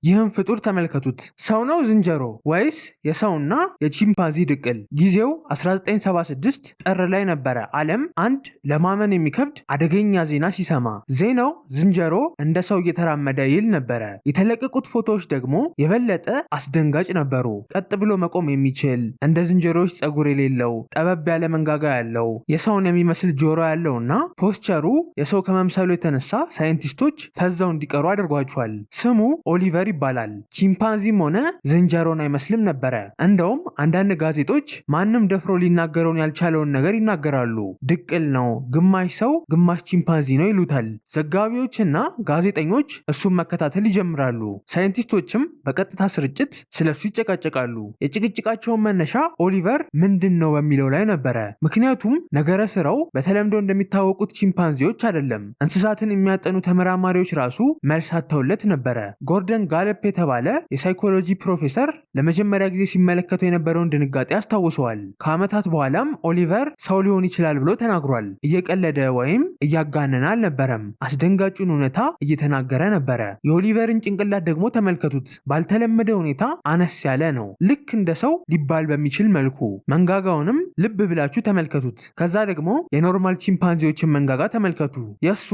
ይህን ፍጡር ተመልከቱት። ሰው ነው ዝንጀሮ ወይስ የሰውና የቺምፓንዚ ድቅል? ጊዜው 1976 ጥር ላይ ነበረ። ዓለም አንድ ለማመን የሚከብድ አደገኛ ዜና ሲሰማ። ዜናው ዝንጀሮ እንደ ሰው እየተራመደ ይል ነበረ። የተለቀቁት ፎቶዎች ደግሞ የበለጠ አስደንጋጭ ነበሩ። ቀጥ ብሎ መቆም የሚችል እንደ ዝንጀሮዎች ፀጉር የሌለው ጠበብ ያለ መንጋጋ ያለው የሰውን የሚመስል ጆሮ ያለውና ፖስቸሩ የሰው ከመምሰሉ የተነሳ ሳይንቲስቶች ፈዘው እንዲቀሩ አድርጓቸዋል። ስሙ ኦሊቨር ይባላል። ቺምፓንዚም ሆነ ዝንጀሮን አይመስልም ነበረ። እንደውም አንዳንድ ጋዜጦች ማንም ደፍሮ ሊናገረውን ያልቻለውን ነገር ይናገራሉ። ድቅል ነው፣ ግማሽ ሰው ግማሽ ቺምፓንዚ ነው ይሉታል። ዘጋቢዎችና ጋዜጠኞች እሱን መከታተል ይጀምራሉ። ሳይንቲስቶችም በቀጥታ ስርጭት ስለሱ ይጨቃጨቃሉ። የጭቅጭቃቸውን መነሻ ኦሊቨር ምንድን ነው በሚለው ላይ ነበረ። ምክንያቱም ነገረ ስራው በተለምዶ እንደሚታወቁት ቺምፓንዚዎች አይደለም። እንስሳትን የሚያጠኑ ተመራማሪዎች ራሱ መልስ አጥተውለት ነበረ። ጎርደን ጋለፕ የተባለ የሳይኮሎጂ ፕሮፌሰር ለመጀመሪያ ጊዜ ሲመለከተው የነበረውን ድንጋጤ አስታውሰዋል። ከዓመታት በኋላም ኦሊቨር ሰው ሊሆን ይችላል ብሎ ተናግሯል። እየቀለደ ወይም እያጋነነ አልነበረም። አስደንጋጩን እውነታ እየተናገረ ነበረ። የኦሊቨርን ጭንቅላት ደግሞ ተመልከቱት። ባልተለመደ ሁኔታ አነስ ያለ ነው፣ ልክ እንደ ሰው ሊባል በሚችል መልኩ። መንጋጋውንም ልብ ብላችሁ ተመልከቱት። ከዛ ደግሞ የኖርማል ቺምፓንዚዎችን መንጋጋ ተመልከቱ። የሱ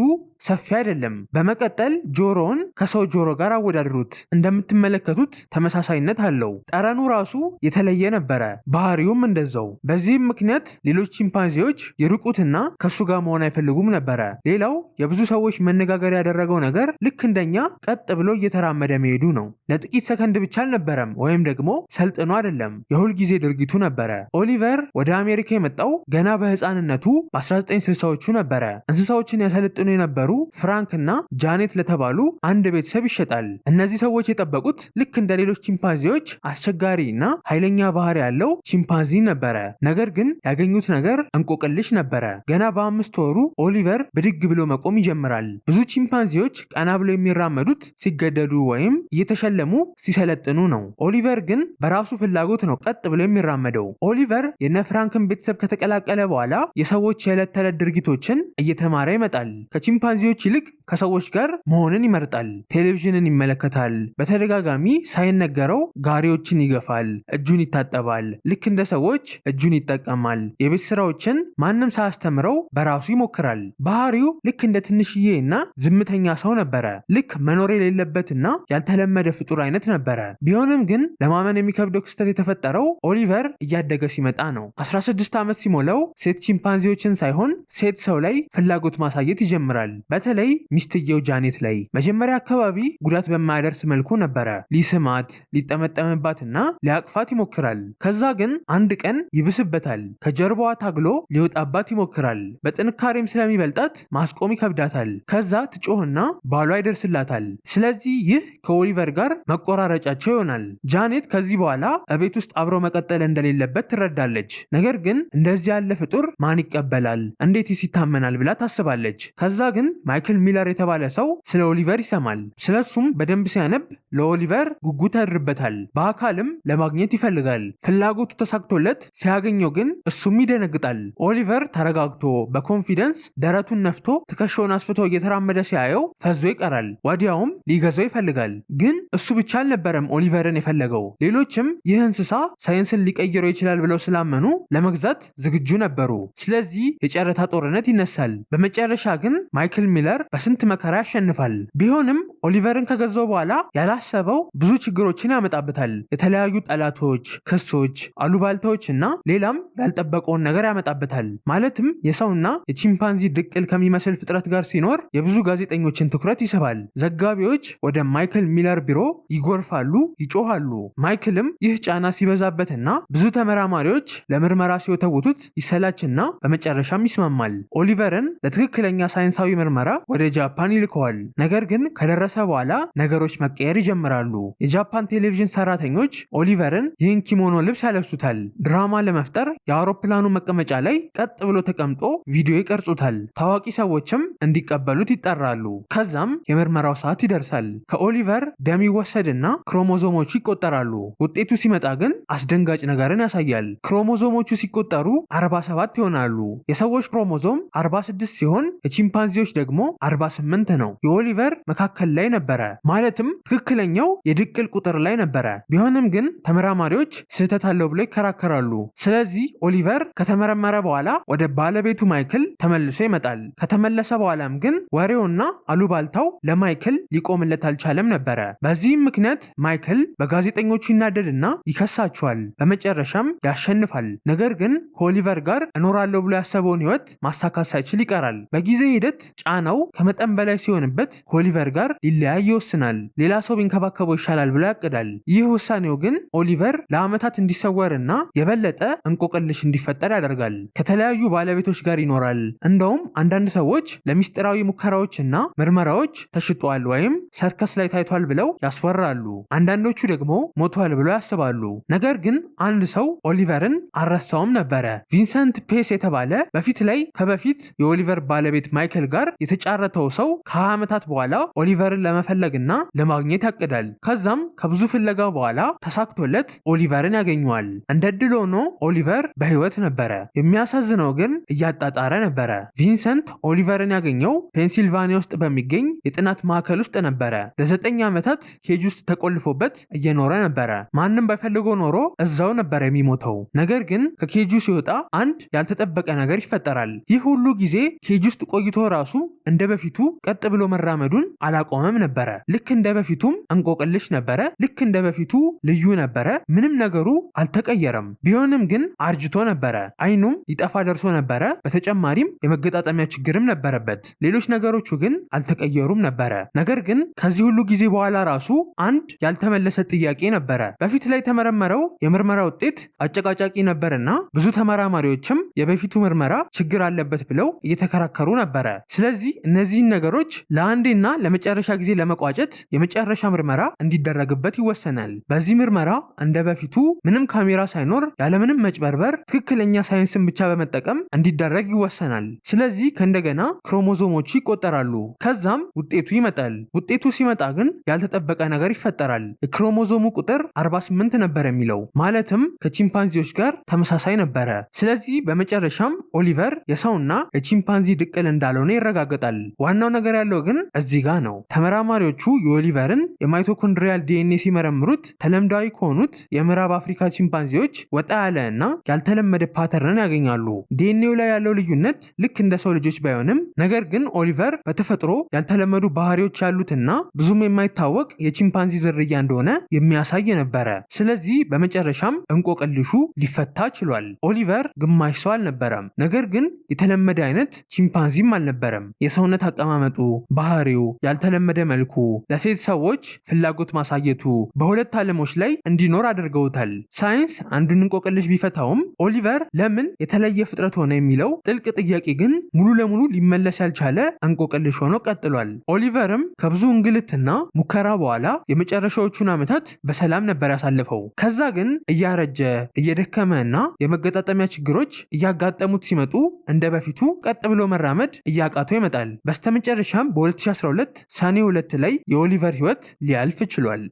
ሰፊ አይደለም። በመቀጠል ጆሮውን ከሰው ጆሮ ጋር አወዳድሩት። እንደምትመለከቱት ተመሳሳይነት አለው። ጠረኑ ራሱ የተለየ ነበረ፣ ባህሪውም እንደዛው። በዚህም ምክንያት ሌሎች ቺምፓንዚዎች ይርቁትና ከሱ ጋር መሆን አይፈልጉም ነበረ። ሌላው የብዙ ሰዎች መነጋገር ያደረገው ነገር ልክ እንደኛ ቀጥ ብሎ እየተራመደ መሄዱ ነው። ለጥቂት ሰከንድ ብቻ አልነበረም፣ ወይም ደግሞ ሰልጥኖ አይደለም፣ የሁልጊዜ ድርጊቱ ነበረ። ኦሊቨር ወደ አሜሪካ የመጣው ገና በህፃንነቱ በ1960ዎቹ ነበረ። እንስሳዎችን ያሰለጥኑ የነበሩ ፍራንክ እና ጃኔት ለተባሉ አንድ ቤተሰብ ይሸጣል። እነዚህ ሰዎች የጠበቁት ልክ እንደ ሌሎች ቺምፓንዚዎች አስቸጋሪ እና ኃይለኛ ባህሪ ያለው ቺምፓንዚ ነበረ። ነገር ግን ያገኙት ነገር እንቆቅልሽ ነበረ። ገና በ5 ወሩ ኦሊቨር ብድግ ብሎ መቆም ይጀምራል። ብዙ ቺምፓንዚዎች ቀና ብሎ የሚራመዱት ሲገደዱ ወይም እየተሸለሙ ሲሰለጥኑ ነው። ኦሊቨር ግን በራሱ ፍላጎት ነው ቀጥ ብሎ የሚራመደው። ኦሊቨር የነ ፍራንክን ቤተሰብ ከተቀላቀለ በኋላ የሰዎች የዕለት ተዕለት ድርጊቶችን እየተማረ ይመጣል። ከቺምፓንዚዎች ይልቅ ከሰዎች ጋር መሆንን ይመርጣል። ቴሌቪዥንን ይመለከታል። በተደጋጋሚ ሳይነገረው ጋሪዎችን ይገፋል። እጁን ይታጠባል። ልክ እንደ ሰዎች እጁን ይጠቀማል። የቤት ስራዎችን ማንም ሳያስተምረው በራሱ ይሞክራል። ባህሪው ልክ እንደ ትንሽዬ እና ዝምተኛ ሰው ነበረ። ልክ መኖር የሌለበትና ያልተለመደ ፍጡር አይነት ነበረ። ቢሆንም ግን ለማመን የሚከብደው ክስተት የተፈጠረው ኦሊቨር እያደገ ሲመጣ ነው። 16 ዓመት ሲሞላው ሴት ቺምፓንዚዎችን ሳይሆን ሴት ሰው ላይ ፍላጎት ማሳየት ይጀምራል። በተለይ ሚስትየው ጃኔት ላይ። መጀመሪያ አካባቢ ጉዳት በማያደርስ መልኩ ነበረ። ሊስማት፣ ሊጠመጠምባትና ሊያቅፋት ይሞክራል። ከዛ ግን አንድ ቀን ይብስበታል። ከጀርባዋ ታግሎ ሊወጣባት ይሞክራል። በጥንካሬም ስለሚበልጣት ማስቆም ይከብዳታል። ከዛ ትጮህና ባሏ ይደርስላታል። ስለዚህ ይህ ከኦሊቨር ጋር መቆራረጫቸው ይሆናል። ጃኔት ከዚህ በኋላ እቤት ውስጥ አብሮ መቀጠል እንደሌለበት ትረዳለች። ነገር ግን እንደዚህ ያለ ፍጡር ማን ይቀበላል? እንዴትስ ይታመናል ብላ ታስባለች። ከዛ ግን ማይክል ሚለር የተባለ ሰው ስለ ኦሊቨር ይሰማል። ስለሱም በደንብ ሲያነብ ለኦሊቨር ጉጉት ያድርበታል። በአካልም ለማግኘት ይፈልጋል። ፍላጎቱ ተሳክቶለት ሲያገኘው ግን እሱም ይደነግጣል። ኦሊቨር ተረጋግቶ በኮንፊደንስ ደረቱን ነፍቶ ትከሻውን አስፍቶ እየተራመደ ሲያየው ፈዞ ይቀራል። ወዲያውም ሊገዛው ይፈልጋል። ግን እሱ ብቻ አልነበረም ኦሊቨርን የፈለገው። ሌሎችም ይህ እንስሳ ሳይንስን ሊቀይረው ይችላል ብለው ስላመኑ ለመግዛት ዝግጁ ነበሩ። ስለዚህ የጨረታ ጦርነት ይነሳል። በመጨረሻ ግን ማይክል ሚለር በስንት መከራ ያሸንፋል። ቢሆንም ኦሊቨርን ከገዛው በኋላ ያላሰበው ብዙ ችግሮችን ያመጣበታል። የተለያዩ ጠላቶች፣ ክሶች፣ አሉባልታዎች እና ሌላም ያልጠበቀውን ነገር ያመጣበታል። ማለትም የሰውና የቺምፓንዚ ድቅል ከሚመስል ፍጥረት ጋር ሲኖር የብዙ ጋዜጠኞችን ትኩረት ይስባል። ዘጋቢዎች ወደ ማይክል ሚለር ቢሮ ይጎርፋሉ፣ ይጮሃሉ። ማይክልም ይህ ጫና ሲበዛበትና ብዙ ተመራማሪዎች ለምርመራ ሲወተውቱት ይሰላችና በመጨረሻም ይስማማል። ኦሊቨርን ለትክክለኛ ሳይንሳዊ ምርመራ ወደ ጃፓን ይልከዋል። ነገር ግን ከደረሰ በኋላ ነገሮች መቀየር ይጀምራሉ። የጃፓን ቴሌቪዥን ሰራተኞች ኦሊቨርን ይህን ኪሞኖ ልብስ ያለብሱታል። ድራማ ለመፍጠር የአውሮፕላኑ መቀመጫ ላይ ቀጥ ብሎ ተቀምጦ ቪዲዮ ይቀርጹታል። ታዋቂ ሰዎችም እንዲቀበሉት ይጠራሉ። ከዛም የምርመራው ሰዓት ይደርሳል። ከኦሊቨር ደም ይወሰድና ክሮሞዞሞቹ ይቆጠራሉ። ውጤቱ ሲመጣ ግን አስደንጋጭ ነገርን ያሳያል። ክሮሞዞሞቹ ሲቆጠሩ 47 ይሆናሉ። የሰዎች ክሮሞዞም 46 ሲሆን የቺምፓንዚዎች ደግሞ 48 ነው። የኦሊቨር መካከል ላይ ነበረ። ማለትም ትክክለኛው የድቅል ቁጥር ላይ ነበረ። ቢሆንም ግን ተመራማሪዎች ስህተት አለው ብለው ይከራከራሉ። ስለዚህ ኦሊቨር ከተመረመረ በኋላ ወደ ባለቤቱ ማይክል ተመልሶ ይመጣል። ከተመለሰ በኋላም ግን ወሬውና አሉባልታው ለማይክል ሊቆምለት አልቻለም ነበረ። በዚህም ምክንያት ማይክል በጋዜጠኞቹ ይናደድና ይከሳቸዋል። በመጨረሻም ያሸንፋል። ነገር ግን ከኦሊቨር ጋር እኖራለሁ ብሎ ያሰበውን ህይወት ማሳካት ሳይችል ይቀራል። በጊዜ ሂደት ጫናው ከመጠን በላይ ሲሆንበት ከኦሊቨር ጋር ሊለያይ ይወስናል። ሌላ ሰው ቢንከባከበው ይሻላል ብሎ ያቅዳል። ይህ ውሳኔው ግን ኦሊቨር ለዓመታት እንዲሰወርና የበለጠ እንቆቅልሽ እንዲፈጠር ያደርጋል። ከተለያዩ ባለቤቶች ጋር ይኖራል። እንደውም አንዳንድ ሰዎች ለሚስጥራዊ ሙከራዎችና ምርመራዎች ተሽጧል ወይም ሰርከስ ላይ ታይቷል ብለው ያስወራሉ። አንዳንዶቹ ደግሞ ሞቷል ብለው ያስባሉ። ነገር ግን አንድ ሰው ኦሊቨርን አልረሳውም ነበረ። ቪንሰንት ፔስ የተባለ በፊት ላይ ከበፊት የኦሊቨር ባለቤት ማይክል ጋር የተጫረተው ሰው ከ20 ዓመታት በኋላ ኦሊቨርን ለመፈለግና ለማግኘት ያቅዳል። ከዛም ከብዙ ፍለጋ በኋላ ተሳክቶለት ኦሊቨርን ያገኘዋል። እንደ ዕድል ሆኖ ኦሊቨር በህይወት ነበረ። የሚያሳዝነው ግን እያጣጣረ ነበረ። ቪንሰንት ኦሊቨርን ያገኘው ፔንሲልቫኒያ ውስጥ በሚገኝ የጥናት ማዕከል ውስጥ ነበረ። ለ9 ዓመታት ኬጅ ውስጥ ተቆልፎበት እየኖረ ነበረ። ማንም ባይፈልገው ኖሮ እዛው ነበረ የሚሞተው። ነገር ግን ከኬጁ ሲወጣ አንድ ያልተጠበቀ ነገር ይፈጠራል። ይህ ሁሉ ጊዜ ኬጅ ውስጥ ቆይቶ ራሱ እንደ በፊቱ ቀጥ ብሎ መራመዱን አላቆመም ነበረ። ልክ እንደ በፊቱም እንቆቅልሽ ነበረ። ልክ እንደ በፊቱ ልዩ ነበረ። ምንም ነገሩ አልተቀየረም። ቢሆንም ግን አርጅቶ ነበረ። አይኑም ሊጠፋ ደርሶ ነበረ። በተጨማሪም የመገጣጠሚያ ችግርም ነበረበት። ሌሎች ነገሮቹ ግን አልተቀየሩም ነበረ። ነገር ግን ከዚህ ሁሉ ጊዜ በኋላ ራሱ አንድ ያልተመለሰ ጥያቄ ነበረ። በፊት ላይ የተመረመረው የምርመራ ውጤት አጨቃጫቂ ነበርና ብዙ ተመራማሪዎችም የበፊቱ ምርመራ ችግር አለበት ብለው እየተከራከሩ ነበረ። ስለዚህ እነዚህን ነገሮች ለአንዴና ለመጨረሻ ጊዜ ለመቋጨት የመጨረሻ ምርመራ እንዲደረግበት ይወሰናል። በዚህ ምርመራ እንደ በፊቱ ምንም ካሜራ ሳይኖር ያለምንም መጭበርበር ትክክለኛ ሳይንስን ብቻ በመጠቀም እንዲደረግ ይወሰናል። ስለዚህ ከእንደገና ክሮሞዞሞቹ ይቆጠራሉ። ከዛም ውጤቱ ይመጣል። ውጤቱ ሲመጣ ግን ያልተጠበቀ ነገር ይፈጠራል። የክሮሞዞሙ ቁጥር 48 ነበር የሚለው ማለትም ከቺምፓንዚዎች ጋር ተመሳሳይ ነበረ። ስለዚህ በመጨረሻም ኦሊቨር የሰውና የቺምፓንዚ ድቅል እንዳልሆነ ይረጋገጣል። ዋናው ነገር ያለው ግን እዚህ ጋ ነው። ተመራማሪዎቹ የኦሊቨርን የማይቶኮንድሪያል ዲኤንኤ ሲመረምሩት ተለምዳዊ ከሆኑት የምዕራብ አፍሪካ ቺምፓንዚዎች ወጣ ያለ እና ያልተለመደ ፓተርንን ያገኛሉ። ዲኤንኤው ላይ ያለው ልዩነት ልክ እንደ ሰው ልጆች ባይሆንም ነገር ግን ኦሊቨር በተፈጥሮ ያልተለመዱ ባህሪዎች ያሉትና ብዙም የማይታወቅ የቺምፓንዚ ዝርያ እንደሆነ የሚያሳይ ነበረ። ስለዚህ በመጨረሻም እንቆቅልሹ ሊፈታ ችሏል። ኦሊቨር ግማሽ ሰው አልነበረም። ነገር ግን የተለመደ አይነት ቺምፓንዚም አልነበረም። የሰውነት አቀማመጡ፣ ባህሪው፣ ያልተለመደ መልኩ፣ ለሴት ሰዎች ፍላጎት ማሳየቱ በሁለት ዓለሞች ላይ እንዲኖር አድርገውታል። ሳይንስ አንዱን እንቆቅልሽ ቢፈታውም ኦሊቨር ለምን የተለየ ፍጥረት ሆነ የሚለው ጥልቅ ጥያቄ ግን ሙሉ ለሙሉ ሊመለስ ያልቻለ እንቆቅልሽ ሆኖ ቀጥሏል። ኦሊቨርም ከብዙ እንግልትና ሙከራ በኋላ የመጨረሻዎቹን ዓመታት በሰላም ነበር ያሳለፈው። ከዛ ግን እያረጀ እየደከመ እና የመገጣጠሚያ ችግሮች እያጋጠሙት ሲመጡ እንደ በፊቱ ቀጥ ብሎ መራመድ እያቃተው ይመጣል። በስተመጨረሻም በ2012 ሰኔ 2 ላይ የኦሊቨር ህይወት ሊያልፍ ችሏል።